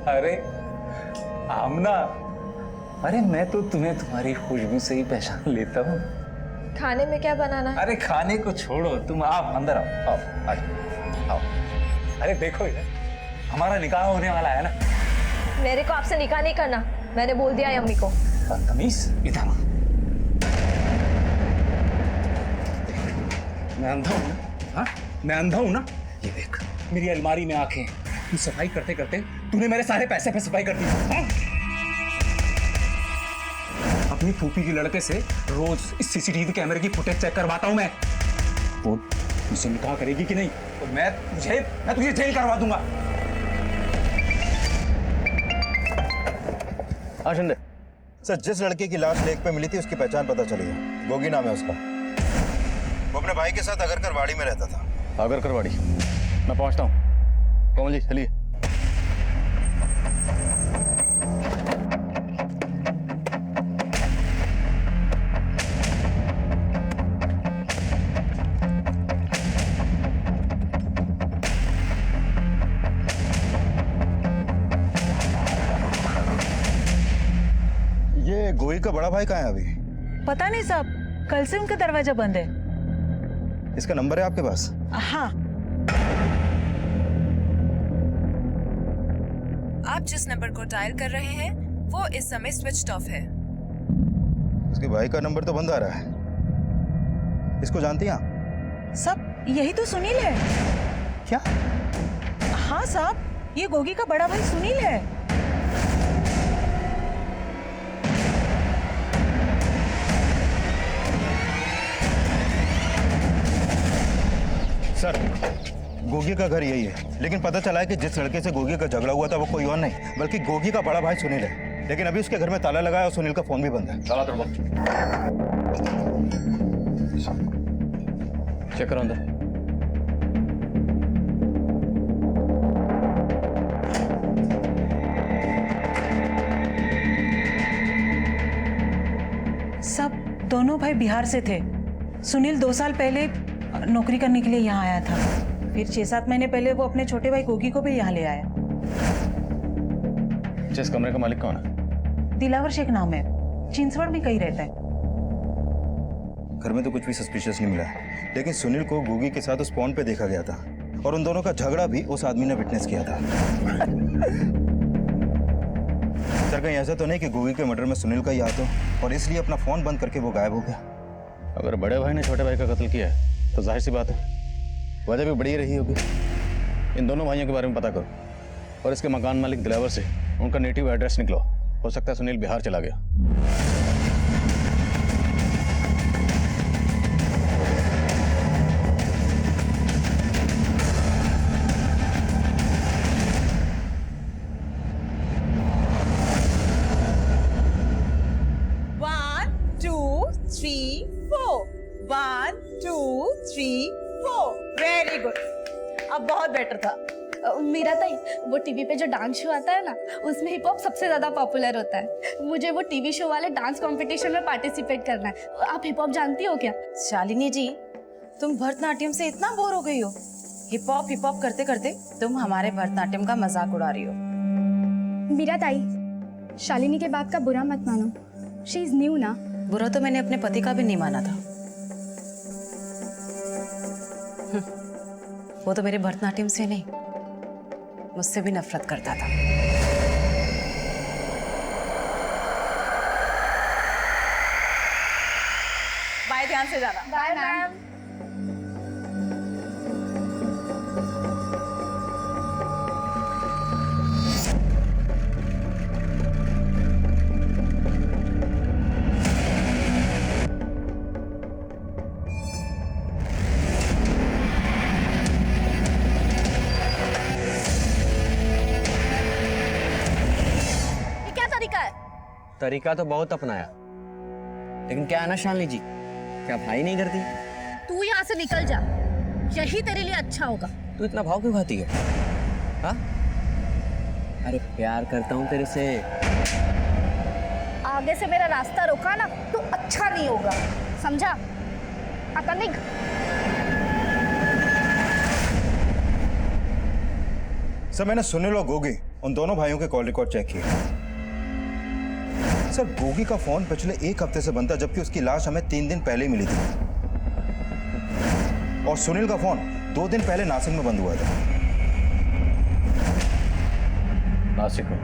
अरे आमना, अरे मैं तो तुम्हें तुम्हारी खुशबू से ही पहचान लेता हूँ। खाने में क्या बनाना है? अरे खाने को छोड़ो, तुम आप अंदर आओ, आओ आओ। अरे देखो यार, हमारा निकाह होने वाला है ना। मेरे को आपसे निकाह नहीं करना, मैंने बोल दिया है अम्मी को। बदतमीज, इधर आ। मैं अंधा हूँ ना? हाँ, मैं अंधा हूँ ना? ये देख, मेरी अलमारी में आंखें। तू सफाई करते करते तूने मेरे सारे पैसे पे सफाई कर दी। हाँ? अपनी फूफी के लड़के से रोज इस सीसीटीवी कैमरे की फुटेज चेक करवाता हूँ मैं। वो मुझसे निकाह करेगी कि नहीं तो मैं तुझे जेल करवा दूंगा। हाँ शिंदे सर, जिस लड़के की लाश लेक पे मिली थी उसकी पहचान पता चली है। गोगी नाम है उसका। वो अपने भाई के साथ अगरकर वाड़ी में रहता था। अगरकर वाड़ी? मैं पहुंचता हूँ। कोमल जी चलिए। ये गोगी का बड़ा भाई कहाँ है अभी? पता नहीं साहब, कल से उनका दरवाजा बंद है। इसका नंबर है आपके पास? हाँ। आप जिस नंबर को डायल कर रहे हैं वो इस समय स्विच्ड ऑफ है। उसके भाई का नंबर तो बंद आ रहा है। इसको जानती हैं आप? साहब यही तो सुनील है। क्या? हाँ साहब, ये गोगी का बड़ा भाई सुनील है। सर, गोगी का घर यही है, लेकिन पता चला है कि जिस लड़के से गोगी का झगड़ा हुआ था वो कोई और नहीं बल्कि गोगी का बड़ा भाई सुनील है। लेकिन अभी उसके घर में ताला लगा है और सुनील का फोन भी बंद है। चला तो चेक करो अंदर। सब दोनों भाई बिहार से थे। सुनील 2 साल पहले नौकरी करने के लिए यहाँ आया था। फिर 6-7 महीने पहले वो अपने छोटे भाई गोगी को भी यहाँ ले आया। जिस कमरे का मालिक कौन है? दिलावर शेख नाम है, चिंचवड़ में कहीं रहता है। घर में तो कुछ भी सस्पिशियस नहीं मिला, लेकिन सुनील को गोगी के साथ उस पॉन्ड पे देखा गया था और उन दोनों का झगड़ा भी उस आदमी ने विटनेस किया था। सर, कहीं ऐसा तो नहीं कि गोगी के मर्डर में सुनील का ही हाथ हो और इसलिए अपना फोन बंद करके वो गायब हो गया? अगर बड़े भाई ने छोटे भाई का कत्ल किया है तो जाहिर सी बात है वजह भी बड़ी रही होगी। इन दोनों भाइयों के बारे में पता करो और इसके मकान मालिक दिलावर से उनका नेटिव एड्रेस निकलो। हो सकता है सुनील बिहार चला गया। वेरी गुड, अब बहुत बेटर था। मीरा ताई, वो टीवी पे जो डांस शो आता है ना, उसमें हिप हॉप सबसे ज्यादा पॉपुलर होता है। मुझे वो टीवी शो वाले डांस कंपटीशन में पार्टिसिपेट करना है। आप हिप हॉप जानती हो क्या? शालिनी जी, तुम भरतनाट्यम से इतना बोर हो गई हो? हिप हॉप करते करते तुम हमारे भरतनाट्यम का मजाक उड़ा रही हो। मीरा ताई, शालिनी के बात का बुरा मत मानो। शी इज न्यू ना। बुरा तो मैंने अपने पति का भी नहीं माना था। वो तो मेरे भरतनाट्यम से नहीं, मुझसे भी नफरत करता था। बाय, ध्यान से जाना। Bye ma'am. तरीका तो बहुत अपनाया, लेकिन क्या है ना शालिनी जी, क्या भाई नहीं करती? तू यहाँ से निकल जा, यही तेरे लिए अच्छा होगा। तू इतना भाव क्यों खाती है? हाँ? अरे प्यार करता हूँ तेरे से। आगे से मेरा रास्ता रोका ना तो अच्छा नहीं होगा, समझा? अकनिक। सर, मैंने सुनील और गोगी उन दोनों भाइयों के कॉल रिकॉर्ड चेक किए। सर, गोगी का फोन पिछले 1 हफ्ते से बंद था, जबकि उसकी लाश हमें 3 दिन पहले ही मिली थी। और सुनील का फोन 2 दिन पहले नासिक में बंद हुआ था। नासिक में?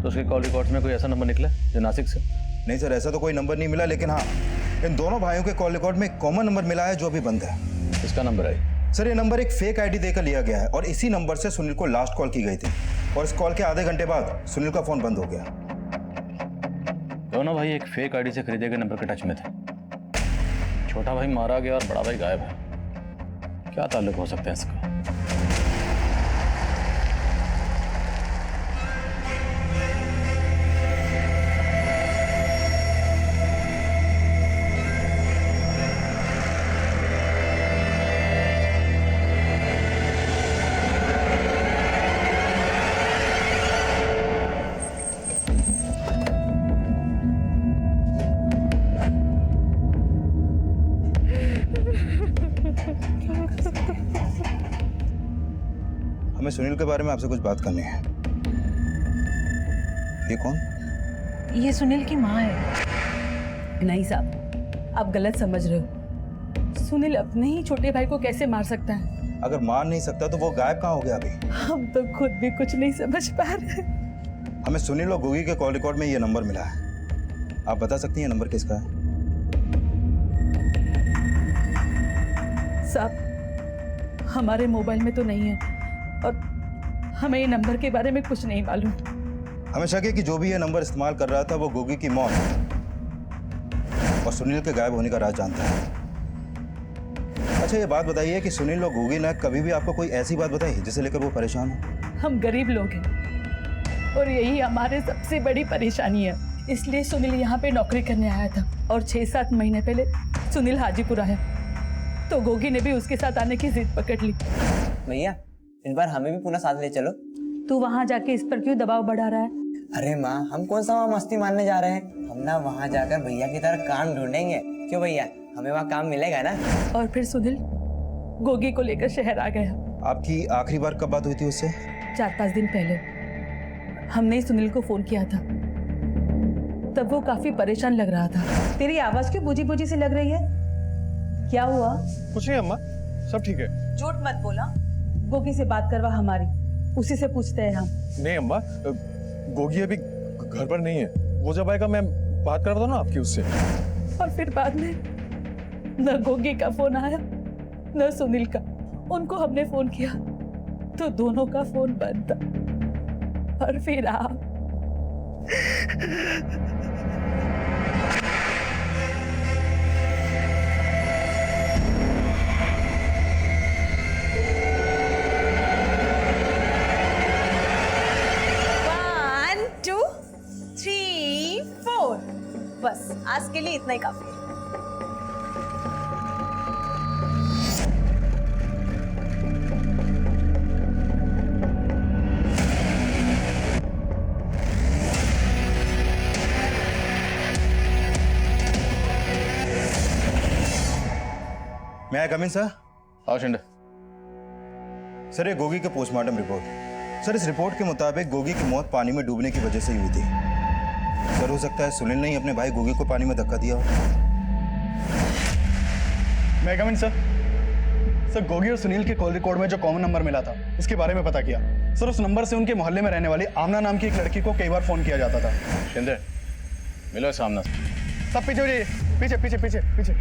तो उसके कॉल रिकॉर्ड्स में कोई ऐसा नंबर निकला जो नासिक से? नहीं सर, ऐसा तो कोई नंबर नहीं मिला, लेकिन हाँ, इन दोनों भाइयों के कॉल रिकॉर्ड में एक कॉमन नंबर मिला है जो अभी बंद है। इसका नंबर है सर, ये नंबर एक फेक आईडी देकर लिया गया है और इसी नंबर से सुनील को लास्ट कॉल की गई थी और इस कॉल के आधे घंटे बाद सुनील का फोन बंद हो गया। दोनों भाई एक फेक आईडी से खरीदे गए नंबर के टच में थे। छोटा भाई मारा गया और बड़ा भाई गायब है। क्या ताल्लुक हो सकता है इसका? हमें सुनील के बारे में आपसे कुछ बात करनी है। ये कौन? ये सुनील की माँ है। नहीं साहब, आप गलत समझ रहे हो। सुनील अपने ही छोटे भाई को कैसे मार सकता है? अगर मार नहीं सकता तो वो गायब कहाँ हो गया अभी? हम तो खुद भी कुछ नहीं समझ पा रहे। हमें सुनील और गोगी के कॉल रिकॉर्ड में ये नंबर मिला है। आप बता सकती हैं नंबर किसका है? साहब, हमारे मोबाइल में तो नहीं है और हमें ये नंबर के बारे में कुछ नहीं मालूम। हमें शक है कि जो भी ये नंबर इस्तेमाल कर रहा था वो गोगी की मौत और सुनील के गायब होने का राज जानता है। अच्छा, ये बात बताइए कि सुनील और गोगी ने कभी भी आपको कोई ऐसी बात बताई जिसे लेकर वो परेशान हो? हम गरीब लोग हैं और यही हमारे सबसे बड़ी परेशानी है। इसलिए सुनील यहाँ पे नौकरी करने आया था और 6-7 महीने पहले सुनील हाजीपुर आया तो गोगी ने भी उसके साथ आने की जिद पकड़ ली। भैया, इस बार हमें भी पुनः साथ ले चलो। तू वहाँ जाके इस पर क्यों दबाव बढ़ा रहा है? अरे माँ, हम कौन सा वहाँ मस्ती मारने जा रहे हैं? हम ना वहाँ जाकर भैया की तरह काम ढूंढेंगे। क्यों भैया, हमें वहाँ काम मिलेगा ना? और फिर सुनील गोगी को लेकर शहर आ गया। आपकी आखिरी बार कब बात हुई थी उससे? 4-5 दिन पहले हमने ही सुनील को फोन किया था। तब वो काफी परेशान लग रहा था। तेरी आवाज क्यों बूझी बूझी सी लग रही है? क्या हुआ? कुछ नहीं अम्मा, सब ठीक है। झूठ मत बोला। गोगी से बात करवा हमारी, उसी से पूछते हैं हम। नहीं अम्मा, गोगी अभी घर पर नहीं है। वो जब आएगा मैं बात करवाता हूँ ना आपकी उससे। और फिर बाद में न गोगी का फोन आया न सुनील का। उनको हमने फोन किया तो दोनों का फोन बंद था। और फिर आप। बस आज के लिए इतना ही काफी है। मैं कम इन सर? आओ शिंदे। सर, ये गोगी के पोस्टमार्टम रिपोर्ट। सर, इस रिपोर्ट के मुताबिक गोगी की मौत पानी में डूबने की वजह से ही हुई थी। सर, हो सकता है सुनील ने ही अपने भाई गोगी को पानी में धक्का दिया हो। मैं कम इन सर? सर, गोगी और सुनील के कॉल रिकॉर्ड में जो कॉमन नंबर मिला था उसके बारे में पता किया। सर, उस नंबर से उनके मोहल्ले में रहने वाली आमना नाम की एक लड़की को कई बार फोन किया जाता था। शिंदे, मिलो सामने। सब पीछे हो जाइए, पीछे पीछे पीछे पीछे।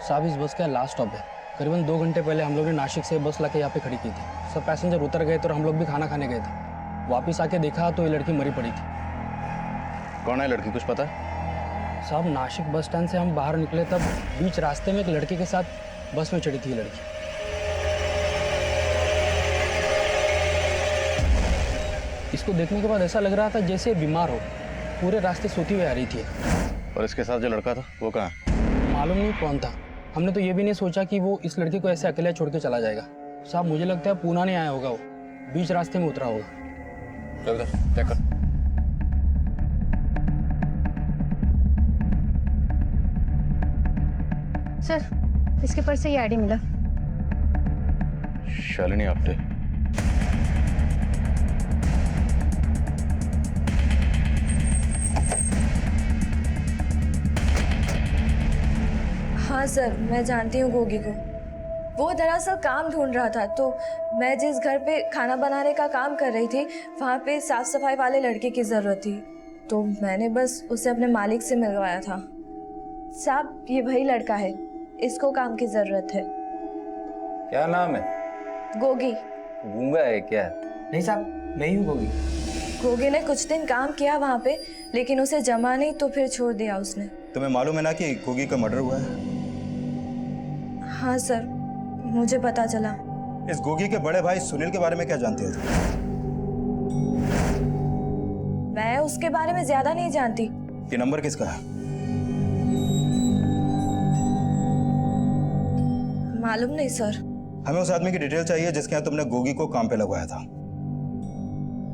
साहब, इस बस का लास्ट स्टॉप है। करीबन 2 घंटे पहले हम लोग ने नासिक से बस लाके यहाँ पे खड़ी की थी। सब पैसेंजर उतर गए थे और हम लोग भी खाना खाने गए थे। वापस आके देखा तो ये लड़की मरी पड़ी थी। कौन है लड़की, कुछ पता है? साहब, नासिक बस स्टैंड से हम बाहर निकले तब बीच रास्ते में एक लड़के के साथ बस में चढ़ी थी लड़की। इसको देखने के बाद ऐसा लग रहा था जैसे बीमार हो। पूरे रास्ते सोती हुई आ रही थी। और इसके साथ जो लड़का था वो कहाँ? मालूम नहीं कौन था। हमने तो ये भी नहीं सोचा कि वो इस लड़के को ऐसे अकेले छोड़ के चला जाएगा। साहब, मुझे लगता है पूना नहीं आया होगा वो। बीच रास्ते में उतरा होगा। चल उधर चेक कर। सर इसके पर्स से ये आईडी मिला। शालिनी आप्टे। हाँ सर, मैं जानती हूँ गोगी को। वो दरअसल काम ढूंढ रहा था, तो मैं जिस घर पे खाना बनाने का काम कर रही थी वहाँ पे साफ सफाई वाले लड़के की ज़रूरत थी, तो मैंने बस उसे अपने मालिक से मिलवाया था। साहब ये वही लड़का है, इसको काम की ज़रूरत है। क्या नाम है? गोगी। गूंगा है क्या? नहीं साहब, नहीं हूँ गोगी। गोगी ने कुछ दिन काम किया वहाँ पे, लेकिन उसे जमा नहीं तो फिर छोड़ दिया उसने। तुम्हें मालूम है ना कि गोगी का मर्डर हुआ है? हाँ सर, मुझे पता चला। इस गोगी के बड़े भाई सुनील के बारे में क्या जानते हो तुम? मैं उसके बारे में ज्यादा नहीं जानती। ये नंबर किसका है? मालूम नहीं सर। हमें उस आदमी की डिटेल चाहिए जिसके यहाँ तुमने गोगी को काम पे लगवाया था।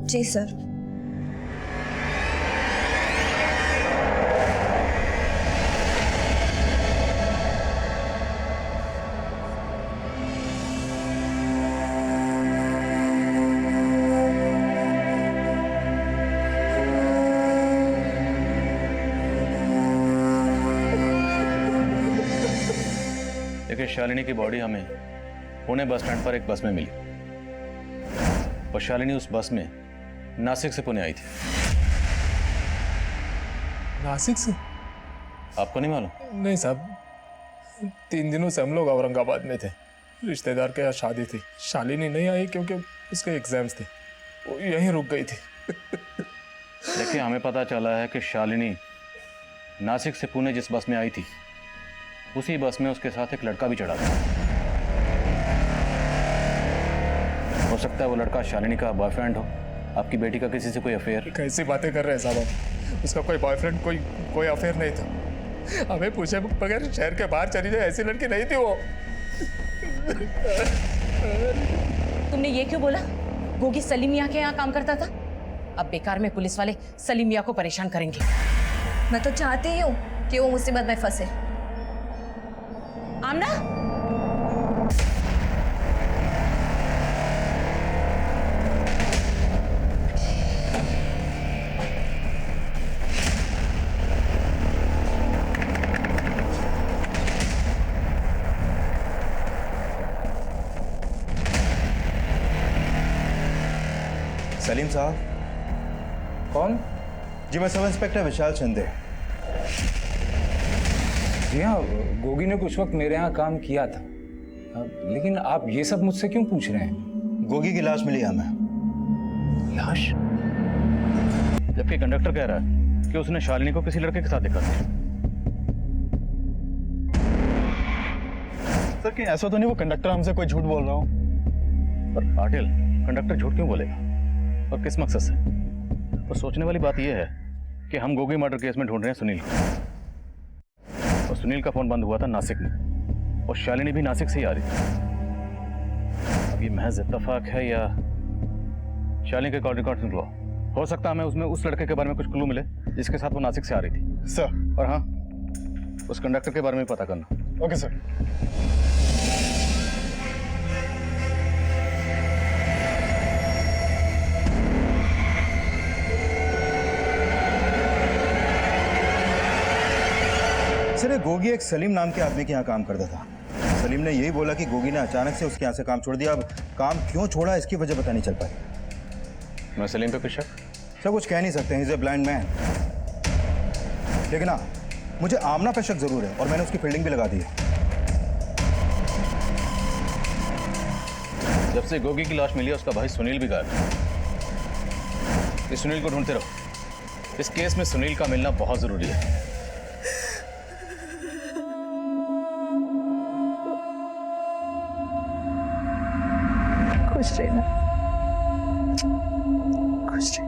जी सर। देखिए, शालिनी की बॉडी हमें पुणे बस स्टैंड पर एक बस में मिली और शालिनी उस बस में नासिक से पुणे आई थी। नासिक से? आपको नहीं मालूम? नहीं साहब, 3 दिनों से हम लोग औरंगाबाद में थे, रिश्तेदार के यहाँ शादी थी। शालिनी नहीं आई क्योंकि उसके एग्जाम्स थे, वो यहीं रुक गई थी। देखिए, हमें पता चला है कि शालिनी नासिक से पुणे जिस बस में आई थी उसी बस में उसके साथ एक लड़का भी चढ़ा था। हो सकता है वो लड़का शालिनी का बॉयफ्रेंड हो, आपकी बेटी का किसी से कोई अफेयर। कैसी बातें कर रहे हैं साहब आप? उसका कोई बॉयफ्रेंड, कोई अफेयर नहीं था। हमें पूछे बगैर शहर के बाहर चली जाए ऐसी लड़की नहीं थी वो। तुमने ये क्यों बोला? गोगी सलीम मियाँ के यहाँ काम करता था। अब बेकार में पुलिस वाले सलीम मियाँ को परेशान करेंगे। मैं तो चाहती ही हूँ कि वो मुसीबत में फंसे। आमना, सलीम साहब। कौन? जी, मैं सब इंस्पेक्टर विशाल शिंदे। जी हाँ, गोगी ने कुछ वक्त मेरे यहाँ काम किया था, लेकिन आप ये सब मुझसे क्यों पूछ रहे हैं? गोगी की लाश मिली हमें। लाश? जबकि कंडक्टर कह रहा है कि उसने शालिनी को किसी लड़के के साथ देखा था। सर, कहीं ऐसा तो नहीं वो कंडक्टर हमसे कोई झूठ बोल रहा हो? पर पाटिल, कंडक्टर झूठ क्यों बोलेगा और किस मकसद से? और सोचने वाली बात यह है कि हम गोगी मर्डर केस में ढूंढ रहे हैं सुनील को, और सुनील का फोन बंद हुआ था नासिक में, और शालिनी भी नासिक से ही आ रही थी। अब ये महज इत्तेफाक है या शालिनी के कॉल रिकॉर्ड निकलो? हो सकता है हमें उसमें उस लड़के के बारे में कुछ क्लू मिले जिसके साथ वो नासिक से आ रही थी। सर। और हाँ, उस कंडक्टर के बारे में पता करना। Okay sir. सर, ये गोगी एक सलीम नाम के आदमी के यहाँ काम करता था। सलीम ने यही बोला कि गोगी ने अचानक से उसके यहाँ से काम छोड़ दिया। अब काम क्यों छोड़ा इसकी वजह पता नहीं चल पाई। मैं सलीम पे कुछ शक? सर, कुछ कह नहीं सकते, he is a blind man. लेकिन हाँ, मुझे आमना पे शक जरूर है और मैंने उसकी फील्डिंग भी लगा दी है। जब से गोगी की लाश मिली है उसका भाई सुनील भी गायब है। इस सुनील को ढूंढते रहो। इस केस में सुनील का मिलना बहुत जरूरी है। खुश रहना, खुश रह।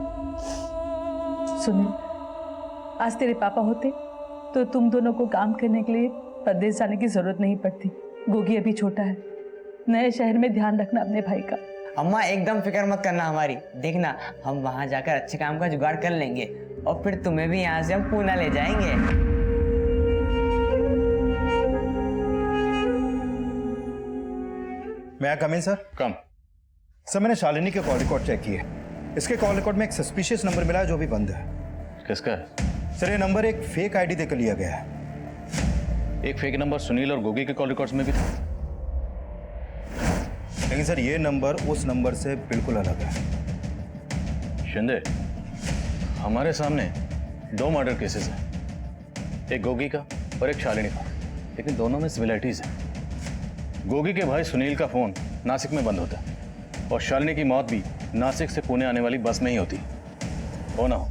सुनील, आज तेरे पापा होते तो तुम दोनों को काम करने के लिए परदेश जाने की जरूरत नहीं पड़ती। गोगी अभी छोटा है, नए शहर में ध्यान रखना अपने भाई का। अम्मा एकदम फिक्र मत करना हमारी, देखना हम वहां जाकर अच्छे काम का जुगाड़ कर लेंगे और फिर तुम्हें भी यहाँ से हम पूना ले जाएंगे। मैं कम इन सर? कम। सर मैंने शालिनी के कॉल रिकॉर्ड चेक किए। इसके कॉल रिकॉर्ड में एक सस्पिशियस नंबर मिला है जो भी बंद है। किसका है? सर ये नंबर एक फेक आईडी देकर लिया गया है। एक फेक नंबर सुनील और गोगी के कॉल रिकॉर्ड्स में भी था। लेकिन सर ये नंबर उस नंबर से बिल्कुल अलग है। शिंदे, हमारे सामने 2 मर्डर केसेस हैं, एक गोगी का और एक शालिनी का, लेकिन दोनों में सिमिलरिटीज हैं। गोगी के भाई सुनील का फोन नासिक में बंद होता है और शालिनी की मौत भी नासिक से पुणे आने वाली बस में ही होती। हो ना हो,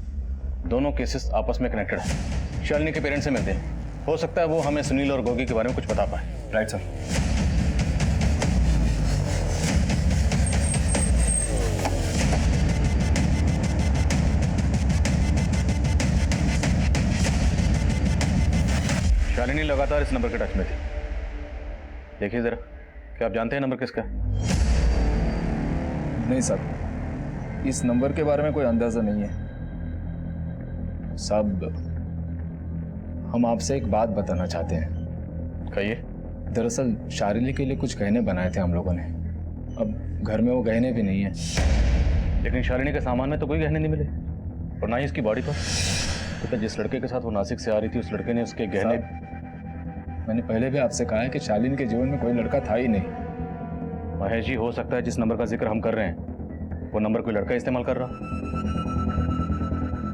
दोनों केसेस आपस में कनेक्टेड हैं। शालिनी के पेरेंट्स से मिलते हैं, हो सकता है वो हमें सुनील और गोगी के बारे में कुछ बता पाए। Right sir. शालिनी लगातार इस नंबर के टच में थी। देखिए जरा, क्या आप जानते हैं नंबर किसका है? नहीं साहब, इस नंबर के बारे में कोई अंदाजा नहीं है साहब। हम आपसे एक बात बताना चाहते हैं। कहिए। दरअसल शालिनी के लिए कुछ गहने बनाए थे हम लोगों ने, अब घर में वो गहने भी नहीं है। लेकिन शालिनी के सामान में तो कोई गहने नहीं मिले और ना ही इसकी बॉडी पर। तो जिस लड़के के साथ वो नासिक से आ रही थी उस लड़के ने उसके गहने। मैंने पहले भी आपसे कहा है कि शालिनी के जीवन में कोई लड़का था ही नहीं। महेश जी, हो सकता है जिस नंबर का जिक्र हम कर रहे हैं वो नंबर कोई लड़का इस्तेमाल कर रहा।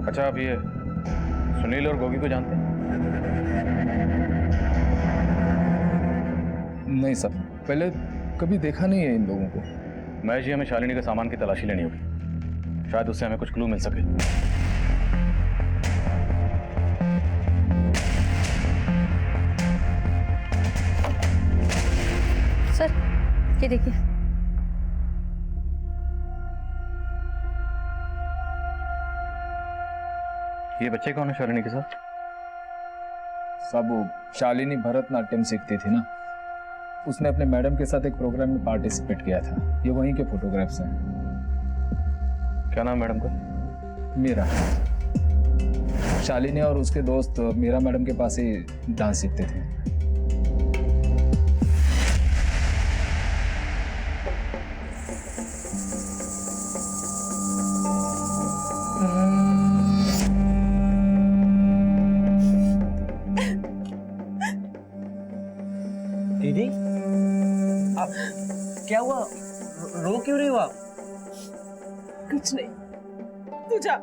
अच्छा, आप ये सुनील और गोगी को जानते हैं? नहीं सब, पहले कभी देखा नहीं है इन लोगों को। महेश जी, हमें शालिनी के सामान की तलाशी लेनी होगी, शायद उससे हमें कुछ क्लू मिल सके। सर ये देखिए। ये बच्चे कौन है शालिनी के साथ? सब वो शालिनी भरतनाट्यम सीखती थी ना, उसने अपने मैडम के साथ एक प्रोग्राम में पार्टिसिपेट किया था। ये वहीं के फोटोग्राफ्स हैं। क्या नाम मैडम का? मीरा। शालिनी और उसके दोस्त मीरा मैडम के पास ही डांस सीखते थे। दीदी, आप क्या हुआ? रो क्यों रही हो आप? कुछ नहीं, तू जा।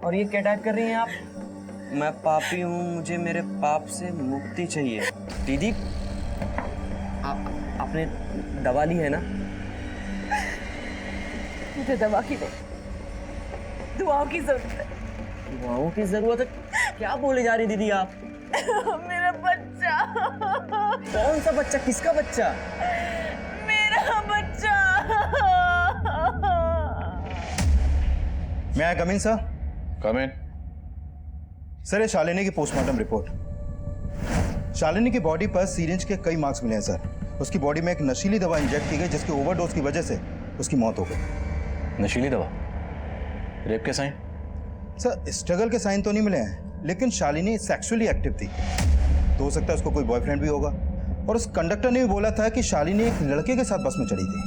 और ये क्या टाइप कर रही हैं आप? मैं पापी हूँ, मुझे मेरे पाप से मुक्ति चाहिए। दीदी, आपने दवा ली है ना? मुझे दवा की नहीं, दुआओं की जरूरत है। दुआओं की जरूरत है? क्या बोले जा रही दीदी आप? मेरा बच्चा। कौन सा बच्चा? किसका बच्चा? मेरा बच्चा। मैं कम इन सर? कम इन। सर ये शालिनी की पोस्टमार्टम रिपोर्ट। शालिनी की बॉडी पर सीरिंज के कई मार्क्स मिले हैं सर। उसकी बॉडी में एक नशीली दवा इंजेक्ट की गई जिसकी ओवरडोज की वजह से उसकी मौत हो गई। नशीली दवा? रेप के साइन? सर स्ट्रगल के साइन तो नहीं मिले हैं, लेकिन शालिनी सेक्सुअली एक्टिव थी, तो हो सकता है उसको कोई बॉयफ्रेंड भी होगा। और उस कंडक्टर ने भी बोला था कि शालिनी एक लड़के के साथ बस में चढ़ी थी।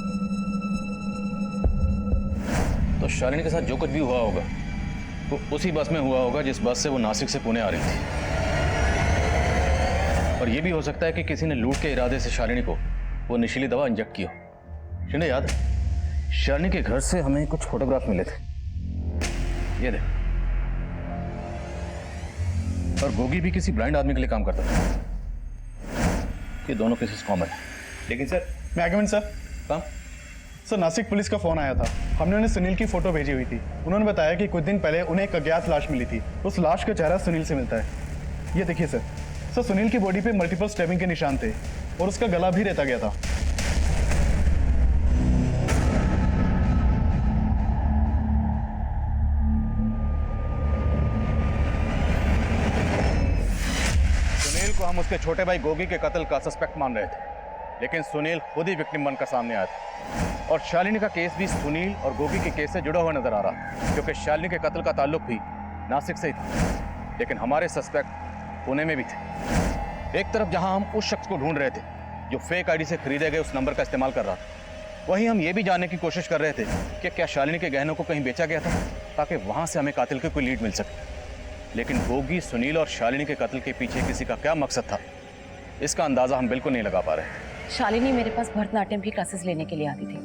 तो शालिनी के साथ जो कुछ भी हुआ होगा वो उसी बस में हुआ होगा जिस बस से वो नासिक से पुणे आ रही थी। और ये भी हो सकता है कि किसी ने लूट के इरादे से शालिनी को वो नशीली दवा इंजेक्ट की हो। शिंदे, याद है शालिनी के घर से हमें कुछ फोटोग्राफ मिले थे, ये देख। और गोगी भी किसी ब्लाइंड आदमी के लिए काम करता था। ये दोनों केसेस कॉमन है। लेकिन सर, मैं आगे सर काम सर, नासिक पुलिस का फोन आया था। हमने उन्हें सुनील की फोटो भेजी हुई थी। उन्होंने बताया कि कुछ दिन पहले उन्हें एक अज्ञात लाश मिली थी। उस लाश का चेहरा सुनील से मिलता है। ये देखिए सर। सर, सुनील की बॉडी पे मल्टीपल स्टैबिंग के निशान थे और उसका गला भी रेता गया था। सुनील को हम उसके छोटे भाई गोगी के कत्ल का सस्पेक्ट मान रहे थे, लेकिन सुनील खुद ही विक्टिम बनकर सामने आया था। और शालिनी का केस भी सुनील और गोगी के केस से जुड़ा हुआ नजर आ रहा, क्योंकि शालिनी के कत्ल का ताल्लुक भी नासिक से ही था, लेकिन हमारे सस्पेक्ट पुणे में भी थे। एक तरफ जहां हम उस शख्स को ढूंढ रहे थे जो फेक आईडी से खरीदे गए उस नंबर का इस्तेमाल कर रहा था, वहीं हम ये भी जानने की कोशिश कर रहे थे कि क्या शालिनी के गहनों को कहीं बेचा गया था, ताकि वहां से हमें कातिल की कोई लीड मिल सके। लेकिन गोगी, सुनील और शालिनी के कत्ल के पीछे किसी का क्या मकसद था, इसका अंदाजा हम बिल्कुल नहीं लगा पा रहे। शालिनी मेरे पास भरतनाट्यम की क्लासेस लेने के लिए आती थी,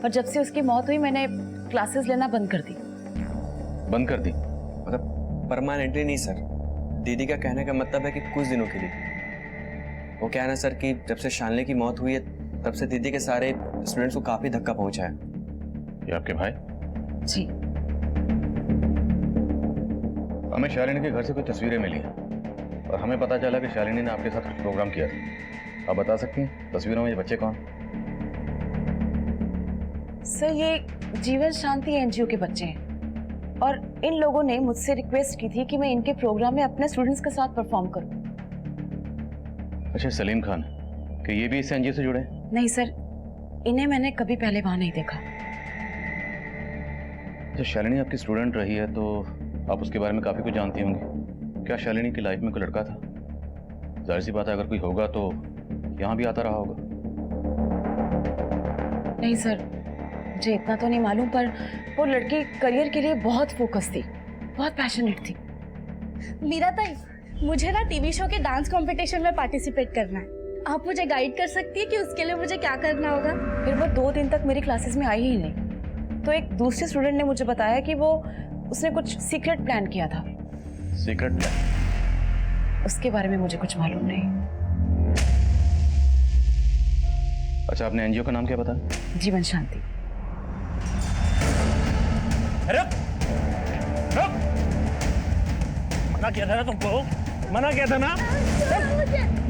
पर जब से उसकी मौत हुई मैंने क्लासेस लेना बंद कर दी। बंद कर दी? मतलब परमानेंटली नहीं सर, दीदी का कहने का मतलब है कि कुछ दिनों के लिए। वो क्या है ना सर कि जब से शालिनी की मौत हुई है तब से दीदी के सारे स्टूडेंट्स को काफी धक्का पहुंचा है। ये आपके भाई? जी। हमें शालिनी के घर से कुछ तस्वीरें मिली हैं और हमें पता चला कि शालिनी ने आपके साथ कुछ प्रोग्राम किया था। आप बता सकती हैं तस्वीरों में ये बच्चे कौन? सर ये जीवन शांति एनजीओ के बच्चे हैं और इन लोगों ने मुझसे रिक्वेस्ट की थी कि मैं इनके प्रोग्राम में अपने स्टूडेंट्स के साथ परफॉर्म करूं। अच्छा, सलीम खान, कि ये भी इस एनजीओ से जुड़े हैं? नहीं सर, इन्हें मैंने कभी पहले वहां नहीं देखा। अच्छा, शालिनी आपकी स्टूडेंट रही है तो आप उसके बारे में काफी कुछ जानती होंगी। क्या शालिनी की लाइफ में कोई लड़का था? जाहिर सी बात है, अगर कोई होगा तो यहाँ भी आता रहा होगा। नहीं सर, मुझे इतना तो नहीं मालूम, पर वो लड़की करियर के लिए बहुत फोकस थी, बहुत पैशनेट थी। मीरा ताई, मुझे ना टीवी शो के डांस कंपटीशन में पार्टिसिपेट करना है। आप मुझे गाइड कर सकती है कि उसके लिए मुझे क्या करना होगा? फिर वो 2 दिन तक मेरी क्लासेस में आई ही नहीं, तो एक दूसरे स्टूडेंट ने मुझे बताया कि उसने कुछ सीक्रेट प्लान किया था। Secret plan? उसके बारे में मुझे कुछ मालूम नहीं। अच्छा, आपने एनजीओ का नाम क्या बताया? जीवन शांति। मना किया था ना तुमको, मना किया था ना।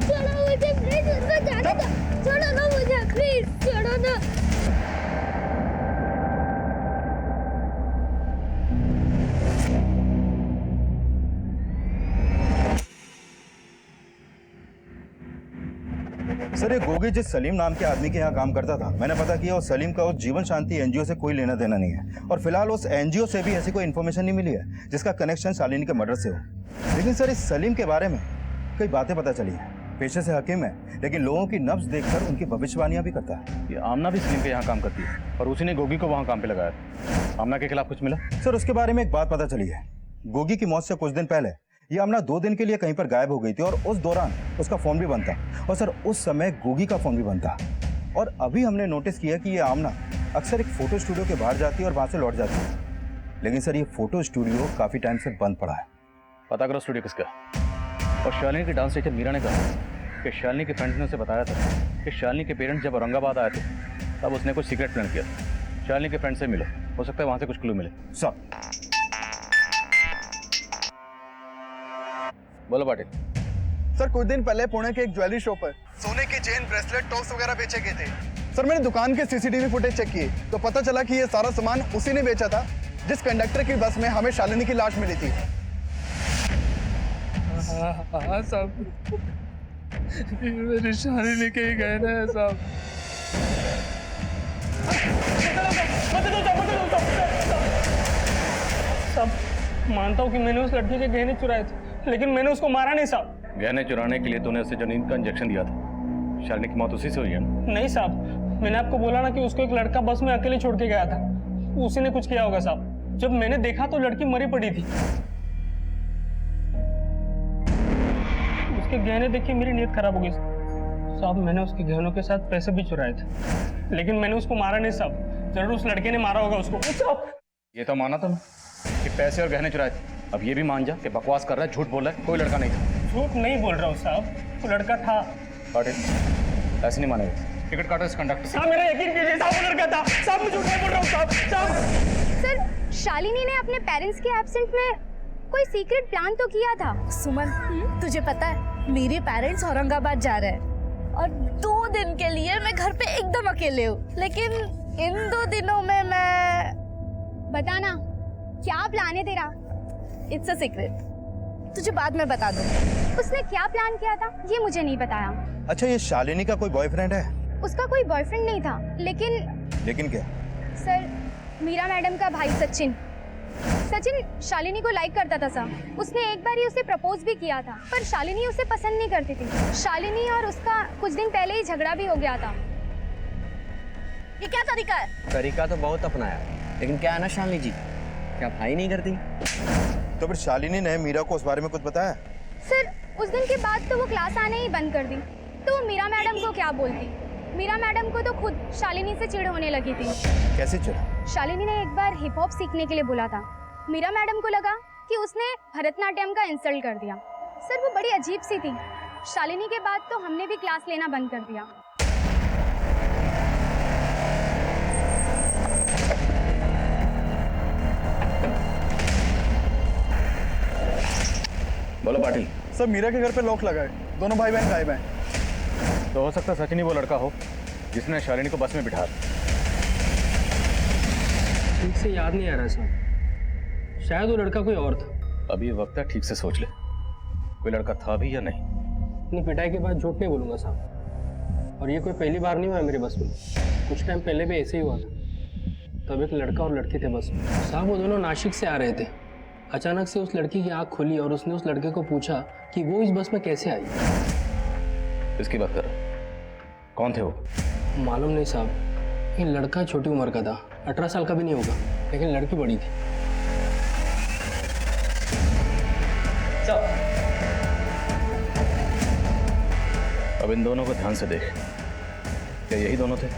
छोड़ो मुझे प्लीज, उनको जाने दो। छोड़ो ना मुझे प्लीज, छोड़ो ना। सर ये गोगी जिस सलीम नाम के आदमी के यहाँ काम करता था, मैंने पता किया और सलीम का उस जीवन शांति एनजीओ से कोई लेना देना नहीं है और फिलहाल उस एनजीओ से भी ऐसी कोई इन्फॉर्मेशन नहीं मिली है जिसका कनेक्शन शालिनी के मर्डर से हो। लेकिन सर इस सलीम के बारे में कई बातें पता चली है। पेशे से हकीम है, लेकिन लोगों की नब्ज देखकर उनकी भविष्यवाणियां भी करता है। ये आमना भी सलीम के यहाँ काम करती है और उसी ने गोगी को वहाँ काम पे लगाया था। आमना के खिलाफ कुछ मिला? सर उसके बारे में एक बात पता चली है। गोगी की मौत से कुछ दिन पहले ये आमना 2 दिन के लिए कहीं पर गायब हो गई थी और उस दौरान उसका फोन भी बंद था और सर उस समय गोगी का फोन भी बंद था। और अभी हमने नोटिस किया कि ये आमना अक्सर एक फोटो स्टूडियो के बाहर जाती है और वहां से लौट जाती है, लेकिन सर ये फोटो स्टूडियो काफी टाइम से बंद पड़ा है। पता करो स्टूडियो किसका। और शालिनी की डांस टीचर मीरा ने कहा कि शालिनी के फ्रेंड्स ने उसे बताया था कि शालिनी के पेरेंट्स जब औरंगाबाद आए थे तब उसने कुछ सीक्रेट प्लान किया। शालिनी के फ्रेंड से मिलो, हो सकता है वहां से कुछ क्लू मिले। सर बोलो पाटिल। सर कुछ दिन पहले पुणे के एक ज्वेलरी शॉप पर सोने के चेन, ब्रेसलेट, टॉप्स वगैरह बेचे गए थे। सर मैंने दुकान के सीसीटीवी फुटेज चेक किए तो पता चला कि ये सारा सामान उसी ने बेचा था जिस कंडक्टर की बस में हमें शालिनी की लाश मिली थी। हाँ साहब, मेरी शालिनी के ही गहने हैं साहब। साहब मानता हूँ कि मैंने उस लड़की के गहने चुराए थे, लेकिन मैंने उसको मारा नहीं साहब। गहने चुराने के लिए तूने उसे जो नींद का इंजेक्शन दिया था, शालिनी की मौत उसी से हुई है ना? नहीं साहब, मैंने आपको बोला ना कि उसको एक लड़का बस में अकेले छोड़ के गया था, उसी ने कुछ किया होगा साहब। जब मैंने देखा तो लड़की मरी पड़ी थी। उसके गहने देख के मेरी नीयत खराब हो गई साहब। मैंने उसके गहनों के साथ पैसे भी चुराए थे, लेकिन मैंने उसको मारा नहीं साहब। जरूर उस लड़के ने मारा होगा उसको साहब। ये तो माना था कि पैसे और गहने चुराए थे, अब ये भी मान जा कि बकवास कर रहा है, झूठ बोल रहा है, कोई लड़का नहीं था। झूठ नहीं बोल रहा हूँ साहब, वो लड़का था। पाटिल ऐसे नहीं मानेगा, टिकट काटो इस कंडक्टर। साहब मेरा यकीन कीजिए साहब, वो लड़का था साहब, मैं झूठ नहीं बोल रहा हूँ साहब। साहब सर शालिनी ने अपने पेरेंट्स के एब्सेंट में कोई सीक्रेट प्लान तो किया था। सुमन, तुझे पता है मेरे पेरेंट्स औरंगाबाद जा रहे हैं और 2 दिन के लिए मैं घर पे एकदम अकेले हूँ। लेकिन इन 2 दिनों में मैं बताना क्या प्लान है तेरा? इट्स अ सीक्रेट, तुझे बाद में बता दूँ। उसने क्या प्लान किया था ये मुझे नहीं बताया। अच्छा ये शालिनी का कोई बॉयफ्रेंड है? उसका कोई बॉयफ्रेंड नहीं था, लेकिन लेकिन क्या? सर, मीरा मैडम का भाई सचिन शालिनी को लाइक करता था सर। उसने एक बार ही उसे प्रपोज भी किया था, पर शालिनी उसे पसंद नहीं करती थी। शालिनी और उसका कुछ दिन पहले ही झगड़ा भी हो गया था। ये क्या तरीका है? तरीका तो बहुत अपनाया, लेकिन क्या है ना शालिनी जी, क्या भाई नहीं करती? तो फिर शालिनी ने मीरा को उस बारे में कुछ बताया? सर, उस दिन के बाद तो वो क्लास आने ही बंद कर दी। तो वो मीरा मैडम को क्या बोलती? मीरा मैडम को तो खुद शालिनी से चिढ़ होने लगी थी। कैसे चिढ़? शालिनी ने एक बार हिप हॉप सीखने के लिए बोला था। मीरा मैडम को लगा कि उसने भरतनाट्यम का इंसल्ट कर दिया। सर, वो बड़ी अजीब सी थी। शालिनी के बाद तो हमने भी क्लास लेना बंद कर दिया। बोलो पाटिल। सर, मीरा के घर पे लॉक लगा है, दोनों भाई बहन गायब हैं। तो हो सकता है सचिन ही वो लड़का हो जिसने शालिनी को बस में बिठा। ठीक से याद नहीं आ रहा सर, शायद वो लड़का कोई और था। अभी वक्त है, ठीक से सोच ले, कोई लड़का था भी या नहीं। अपनी पिटाई के बाद झूठ नहीं बोलूंगा साहब, और ये कोई पहली बार नहीं हुआ मेरे बस में। कुछ टाइम पहले भी ऐसे ही हुआ था। तब एक लड़का और लड़की थे बस में साहब। वो दोनों नासिक से आ रहे थे। अचानक से उस लड़की की आंख खुली और उसने उस लड़के को पूछा कि वो इस बस में कैसे आई। इसकी बात कर, कौन थे वो? मालूम नहीं साहब, ये लड़का छोटी उम्र का था, 18 साल का भी नहीं होगा, लेकिन लड़की बड़ी थी। अब इन दोनों को ध्यान से देख, क्या यही दोनों थे?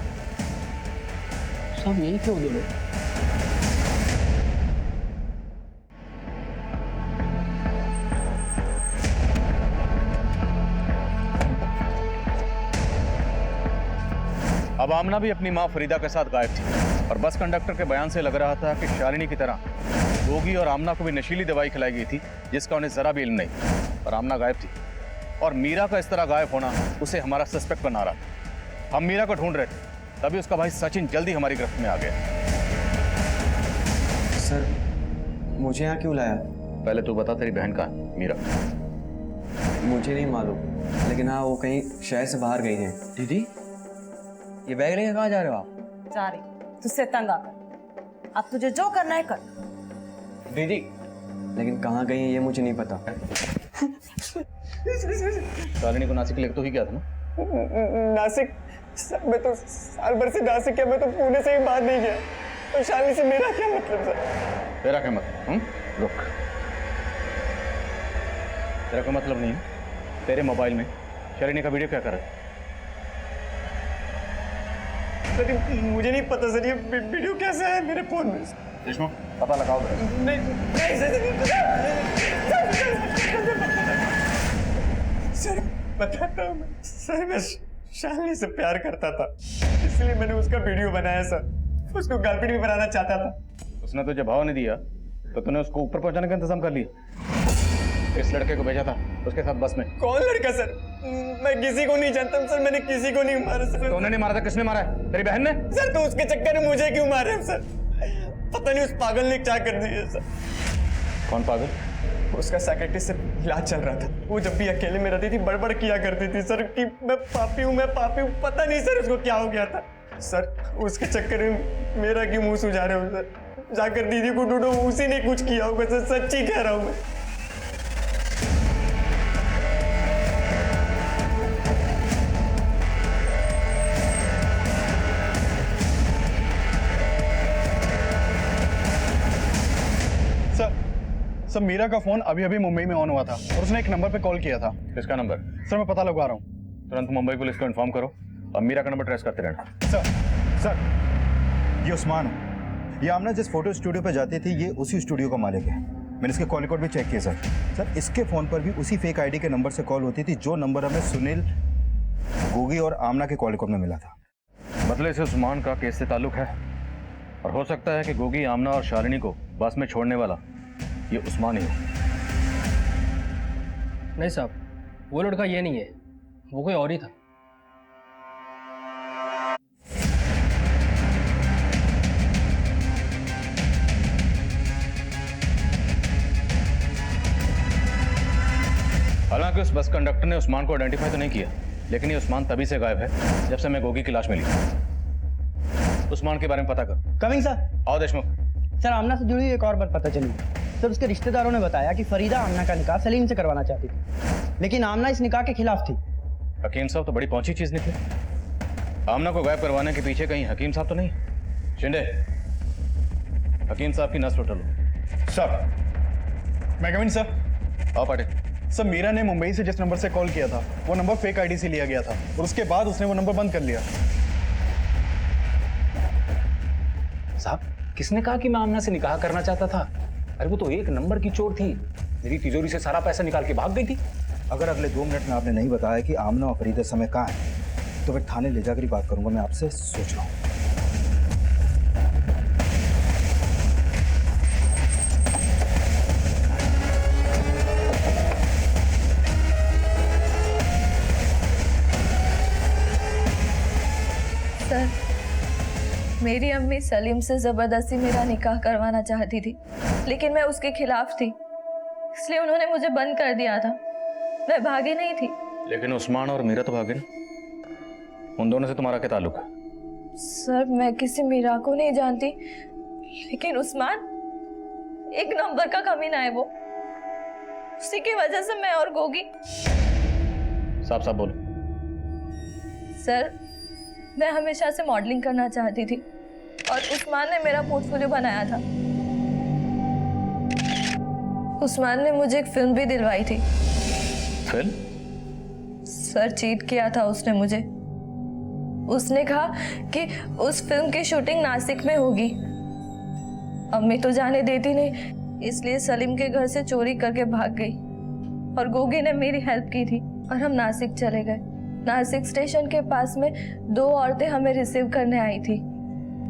सब यही थे वो दोनों। अब आमना भी अपनी मां फरीदा के साथ गायब थी, और बस कंडक्टर के बयान से लग रहा था कि शालिनी की तरह गोगी और आमना को भी नशीली दवाई खिलाई गई थी, जिसका उन्हें जरा भी इल्म नहीं। और आमना गायब थी, और मीरा का इस तरह गायब होना उसे हमारा सस्पेक्ट बना रहा था। हम मीरा को ढूंढ रहे थे, तभी उसका भाई सचिन जल्दी हमारी गिरफ्त में आ गया। सर, मुझे यहाँ क्यों लाया? पहले तू बता, तेरी बहन कहाँ? मीरा? मुझे नहीं मालूम, लेकिन हाँ, वो कहीं शहर से बाहर गई हैं। दीदी, ये बैग लेके कहाँ जा रहे हो आप? जा रही तुझसे तंग आकर। अब तुझे जो करना है कर। दीदी, लेकिन कहाँ गई है ये मुझे नहीं पता। शालिनी को नासिक लेकर तो ही गया था ना? नासिक? सर, मैं तो साल भर से नासिक गया, मैं तो पुणे से ही बाहर नहीं गया। तो शालिनी से मेरा क्या मतलब सर? तेरा क्या मतलब? रुक, तेरा कोई मतलब नहीं है? तेरे मोबाइल में शालिनी का वीडियो क्या कर रहा है? सर, मुझे नहीं पता सर, ये वीडियो कैसे है मेरे फोन में? देशमुख, पता लगाओ। नहीं सर, बताता हूँ मैं। सर, मैं शालिनी से प्यार करता था, इसलिए मैंने उसका वीडियो बनाया सर। उसको गर्लफ्रेंड भी बनाना चाहता था। उसने तुझे भाव नहीं दिया तो तूने उसको ऊपर पहुंचाने का इंतजाम कर लिया। इस लड़के को भेजा था उसके साथ बस में। कौन लड़का सर? मैं किसी को नहीं जानता सर, मैंने किसी को नहीं मारा सर। तूने नहीं मारा था, किसने मारा है? तेरी बहन ने? सर, तो उसके चक्कर में मुझे क्यों मारे सर? पता नहीं उस पागल ने क्या कर दिया सर। कौन पागल? उसका सेक्रेटरी से इलाज चल रहा था। वो जब भी अकेले में रहती थी बड़बड़ किया करती थी सर कि मैं पापी हूँ, मैं पापी हूँ। पता नहीं सर उसको क्या हो गया था सर। उसके चक्कर में मेरा क्यों मुंह सुझा रहे हो सर? जाकर दीदी को ढूंढो, उसी ने कुछ किया होगा सर, सच्ची कह रहा हूँ मैं। सर, मीरा का फोन अभी अभी मुंबई में ऑन हुआ था और उसने एक नंबर पे कॉल किया था। किसका नंबर? सर, मैं पता लगवा रहा हूँ। तुरंत मुंबई पुलिस को इन्फॉर्म करो और मीरा का नंबर ट्रेस करते रहना। सर, ये उस्मान है। ये आमना जिस फोटो स्टूडियो पे जाती थी, ये उसी स्टूडियो का मालिक है। मैंने इसके कॉल रिकॉर्ड भी चेक किया सर। इसके फ़ोन पर भी उसी फेक आईडी के नंबर से कॉल होती थी जो नंबर हमें सुनील, गोगी और आमना के कॉल रिकॉर्ड में मिला था। मतलब इसे उस्मान का केस से ताल्लुक है, और हो सकता है कि गोगी, आमना और शालिनी को बस में छोड़ने वाला ये उस्मान ही हो। नहीं साहब, वो लड़का ये नहीं है, वो कोई और ही था। हालांकि उस बस कंडक्टर ने उस्मान को आइडेंटिफाई तो नहीं किया, लेकिन ये उस्मान तभी से गायब है जब से हमें गोगी की लाश मिली। उस्मान के बारे में पता कर। Coming sir. आओ देशमुख। सर आमना से जुड़ी एक और बात पता चली। सर उसके रिश्तेदारों ने बताया कि फरीदा आमना का निकाह सलीम से करवाना चाहती थी, लेकिन आमना इस निकाह के खिलाफ थी। हकीम साहब तो बड़ी पहुंची चीज निकली। आमना को गायब करवाने के पीछे कहीं हकीम साहब तो नहीं? शिंदे, हकीम साहब की नस टोटल लो। सर मैं कमिंग सर। आओ पाटिल। सर मीरा ने मुंबई से जिस नंबर से कॉल किया था वो नंबर फेक आईडी से लिया गया था और उसके बाद उसने वो नंबर बंद कर लिया। साहब किसने कहा कि मैं आमना से निकाह करना चाहता था? अरे वो तो एक नंबर की चोर थी, मेरी तिजोरी से सारा पैसा निकाल के भाग गई थी। अगर अगले 2 मिनट में आपने नहीं बताया कि आमना और फरीदा समय कहाँ है तो फिर थाने ले जाकर ही बात करूंगा। मैं आपसे सोच रहा हूँ। सर, मेरी अम्मी सलीम से ज़बरदस्ती मेरा निकाह करवाना चाहती थी, लेकिन मैं उसके खिलाफ थी, इसलिए उन्होंने मुझे बंद कर दिया था। मैं भागी नहीं थी। लेकिन उस्मान और मीरा तो भागे ना, उन दोनों से तुम्हारा क्या ताल्लुक है? सर मैं किसी मीरा को नहीं जानती, लेकिन उस्मान एक नंबर का कमीना है। वो उसी की वजह से मैं और गोगी। साफ साफ बोलो। सर मैं हमेशा से मॉडलिंग करना चाहती थी और उस्मान ने मेरा पोर्टफोलियो बनाया था। उस्मान ने मुझे एक फिल्म भी दिलवाई थी। फिल्म? सर चीट किया था उसने मुझे। उसने कहा कि उस फिल्म की शूटिंग नासिक में होगी। अम्मी तो जाने देती नहीं, इसलिए सलीम के घर से चोरी करके भाग गई और गोगी ने मेरी हेल्प की थी और हम नासिक चले गए। नासिक स्टेशन के पास में 2 औरतें हमें रिसीव करने आई थी।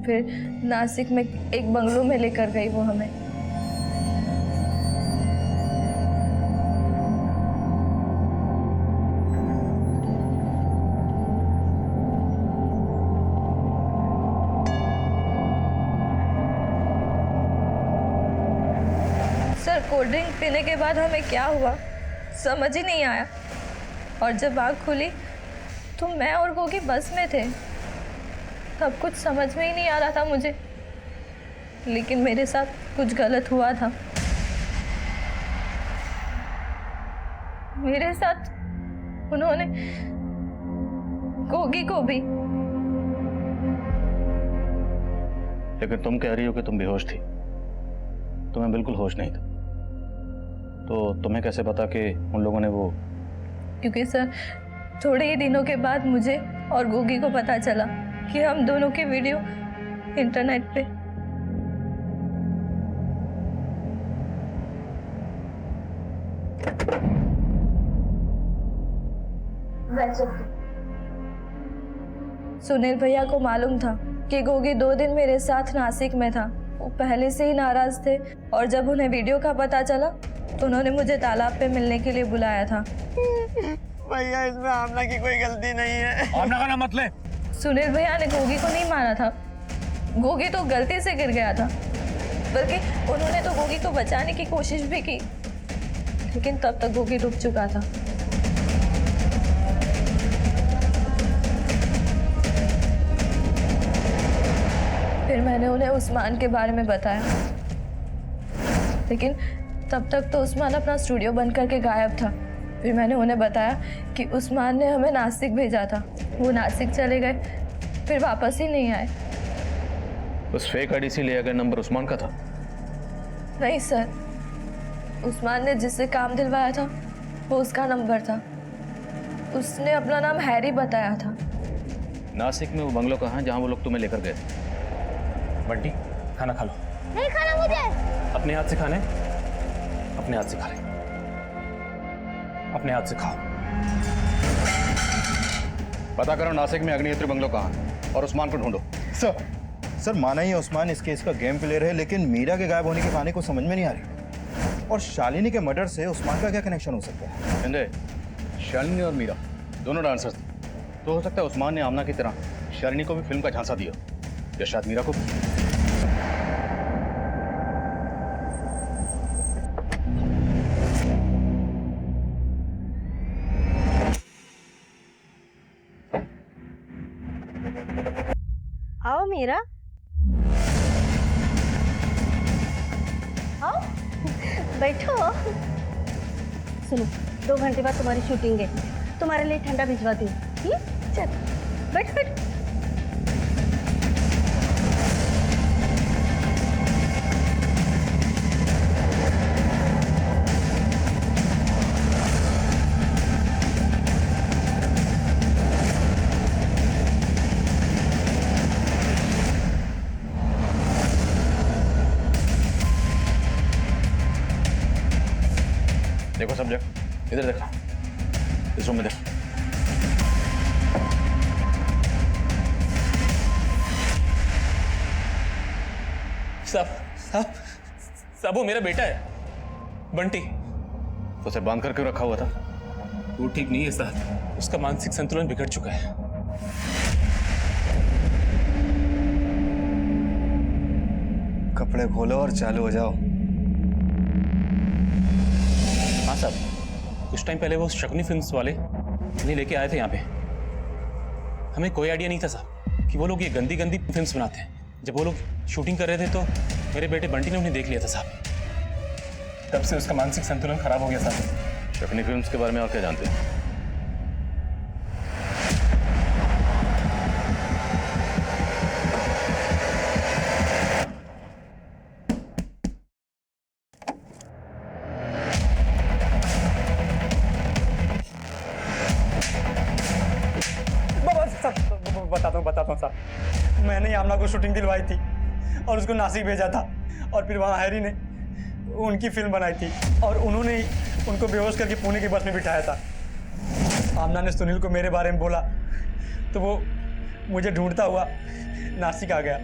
फिर नासिक में एक बंगलो में लेकर गई वो हमें। सर कोल्ड ड्रिंक पीने के बाद हमें क्या हुआ समझ ही नहीं आया, और जब आँख खुली तो मैं और गोगी बस में थे। तब कुछ समझ में ही नहीं आ रहा था मुझे, लेकिन मेरे साथ कुछ गलत हुआ था। मेरे साथ उन्होंने गोगी को भी। लेकिन तुम कह रही हो कि तुम बेहोश थी, तुम्हें बिल्कुल होश नहीं था, तो तुम्हें कैसे पता कि उन लोगों ने वो? क्योंकि सर थोड़े ही दिनों के बाद मुझे और गोगी को पता चला कि हम दोनों की वीडियो इंटरनेट पे। सुनील भैया को मालूम था कि गोगी 2 दिन मेरे साथ नासिक में था। वो पहले से ही नाराज थे और जब उन्हें वीडियो का पता चला तो उन्होंने मुझे तालाब पे मिलने के लिए बुलाया था। भैया इसमें आमना की कोई गलती नहीं है। आमना का नाम मत ले। सुनील भैया ने गोगी को नहीं मारा था, गोगी तो गलती से गिर गया था। बल्कि उन्होंने तो गोगी को बचाने की कोशिश भी की, लेकिन तब तक गोगी डूब चुका था। फिर मैंने उन्हें उस्मान के बारे में बताया, लेकिन तब तक तो उस्मान अपना स्टूडियो बंद करके गायब था। फिर मैंने उन्हें बताया कि उस्मान ने हमें नासिक भेजा था। वो नासिक चले गए, फिर वापस ही नहीं आए। उस फेक आईडी से लिया गया नंबर उस्मान का था? नहीं सर, उस्मान ने जिससे काम दिलवाया था वो उसका नंबर था। उसने अपना नाम हैरी बताया था। नासिक में वो बंगलो कहाँ है जहाँ वो लोग तुम्हें लेकर गए? बंटी खाना खा लो। नहीं खाना मुझे। अपने हाथ से खाने, अपने हाथ से खा ले, अपने हाथ से खाओ। पता करो नासिक में अग्निहोत्री बंगलो कहाँ है और उस्मान को ढूंढो। सर माना ही है उस्मान इस केस का गेम प्लेयर है, लेकिन मीरा के गायब होने की कहानी को समझ में नहीं आ रही। और शालिनी के मर्डर से उस्मान का क्या कनेक्शन हो सकता है? संजय, शालिनी और मीरा दोनों डांसर्स थे, तो हो सकता है उस्मान ने आमना की तरह शालिनी को भी फिल्म का झांसा दिया, या शायद मीरा को भी। आओ मीरा। आओ बैठो। सुनो, 2 घंटे बाद तुम्हारी शूटिंग है, तुम्हारे लिए ठंडा भिजवाती हूँ। चल बैठ बैठ। देखो सब जगह, इधर देखो, इस रूम में देखो। साहब वो मेरा बेटा है, बंटी। तो उसे बांध कर क्यों रखा हुआ था? वो ठीक नहीं है साहब, उसका मानसिक संतुलन बिगड़ चुका है। कपड़े खोलो और चालू हो जाओ। हाँ साहब, कुछ टाइम पहले वो शकुनी फिल्म्स वाले उन्हें लेके आए थे यहाँ पे। हमें कोई आइडिया नहीं था साहब कि वो लोग ये गंदी गंदी फिल्म्स बनाते हैं। जब वो लोग शूटिंग कर रहे थे तो मेरे बेटे बंटी ने उन्हें देख लिया था साहब। तब से उसका मानसिक संतुलन खराब हो गया साहब। शकुनी फिल्म्स के बारे में और क्या जानते हैं? बताता हूँ साहब। मैंने आमना को शूटिंग दिलवाई थी और उसको नासिक भेजा था, और फिर वहाँ हैरी ने उनकी फिल्म बनाई थी और उन्होंने ही उनको बेहोश करके पुणे की बस में बिठाया था। आमना ने सुनील को मेरे बारे में बोला तो वो मुझे ढूंढता हुआ नासिक आ गया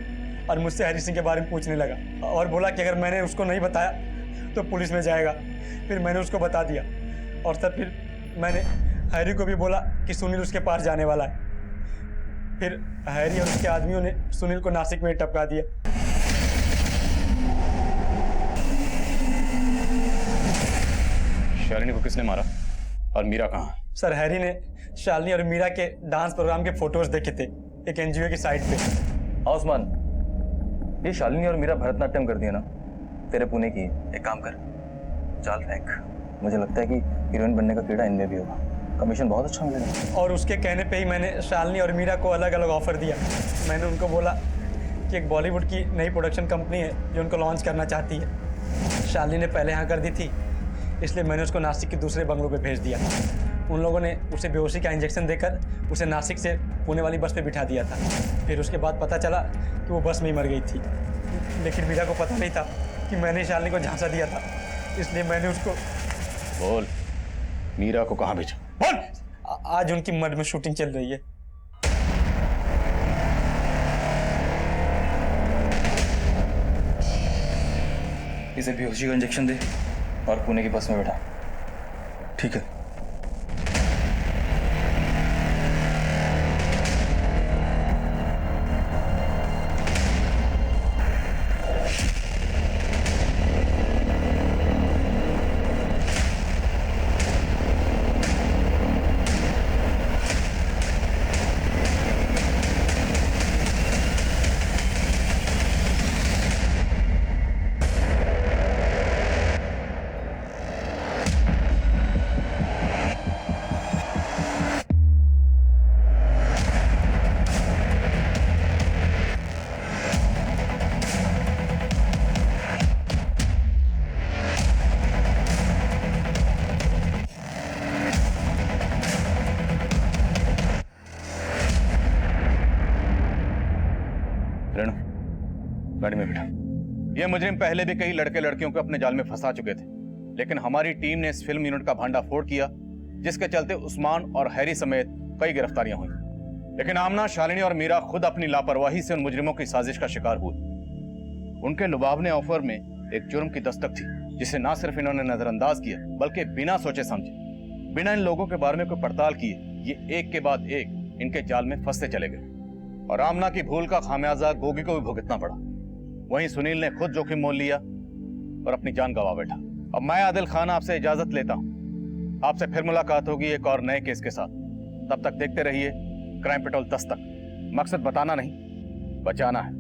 और मुझसे हैरी सिंह के बारे में पूछने लगा और बोला कि अगर मैंने उसको नहीं बताया तो पुलिस में जाएगा। फिर मैंने उसको बता दिया और तब फिर मैंने हैरी को भी बोला कि सुनील उसके पास जाने वाला है। फिर हैरी और उसके आदमियों ने सुनील को नासिक में टपका दिया। शालिनी को किसने मारा और मीरा कहाँ? सर, हैरी ने शालिनी और मीरा के डांस प्रोग्राम के फोटोज देखे थे एक एनजीओ की साइट पे। आसमान, ये शालिनी और मीरा भरतनाट्यम कर दिया ना, तेरे पुणे की। एक काम कर, चाल फेंक। मुझे लगता है कि हीरोइन बनने का कीड़ा इनमें भी होगा, कमीशन बहुत अच्छा मिलेगा। और उसके कहने पे ही मैंने शालिनी और मीरा को अलग अलग ऑफर दिया। मैंने उनको बोला कि एक बॉलीवुड की नई प्रोडक्शन कंपनी है जो उनको लॉन्च करना चाहती है। शालिनी ने पहले हाँ कर दी थी, इसलिए मैंने उसको नासिक के दूसरे बंगलों पे भेज दिया। उन लोगों ने उसे बेहोशी का इंजेक्शन देकर उसे नासिक से पुणे वाली बस पे बिठा दिया था। फिर उसके बाद पता चला कि वो बस में ही मर गई थी, लेकिन मीरा को पता नहीं था कि मैंने शालिनी को झांसा दिया था, इसलिए मैंने उसको। बोल, मीरा को कहाँ भेजा? बोल। आज उनकी मड में शूटिंग चल रही है। इसे बेहोशी का इंजेक्शन दे और पुणे की बस में बैठा। ठीक है। गाड़ी में बैठा। ये मुजरिम पहले भी कई लड़के लड़कियों को अपने जाल में फंसा चुके थे, लेकिन हमारी टीम ने इस फिल्म यूनिट का भांडाफोड़ किया, जिसके चलते उस्मान और हैरी समेत कई गिरफ्तारियां हुई। लेकिन आमना, शालिनी और मीरा खुद अपनी लापरवाही से उन मुजरिमों की साजिश का शिकार हुए। उनके लुभावने ऑफर में एक जुर्म की दस्तक थी, जिसे ना सिर्फ इन्होंने नजरअंदाज किया, बल्कि बिना सोचे समझे, बिना इन लोगों के बारे में कोई पड़ताल किए, ये एक के बाद एक इनके जाल में फंसते चले गए। और आमना की भूल का खामियाजा गोगी को भी भुगतना पड़ा। वहीं सुनील ने खुद जोखिम मोल लिया और अपनी जान गंवा बैठा। अब मैं आदिल खान आपसे इजाजत लेता हूं। आपसे फिर मुलाकात होगी एक और नए केस के साथ। तब तक देखते रहिए क्राइम पेट्रोल 10 तक। मकसद बताना नहीं, बचाना है।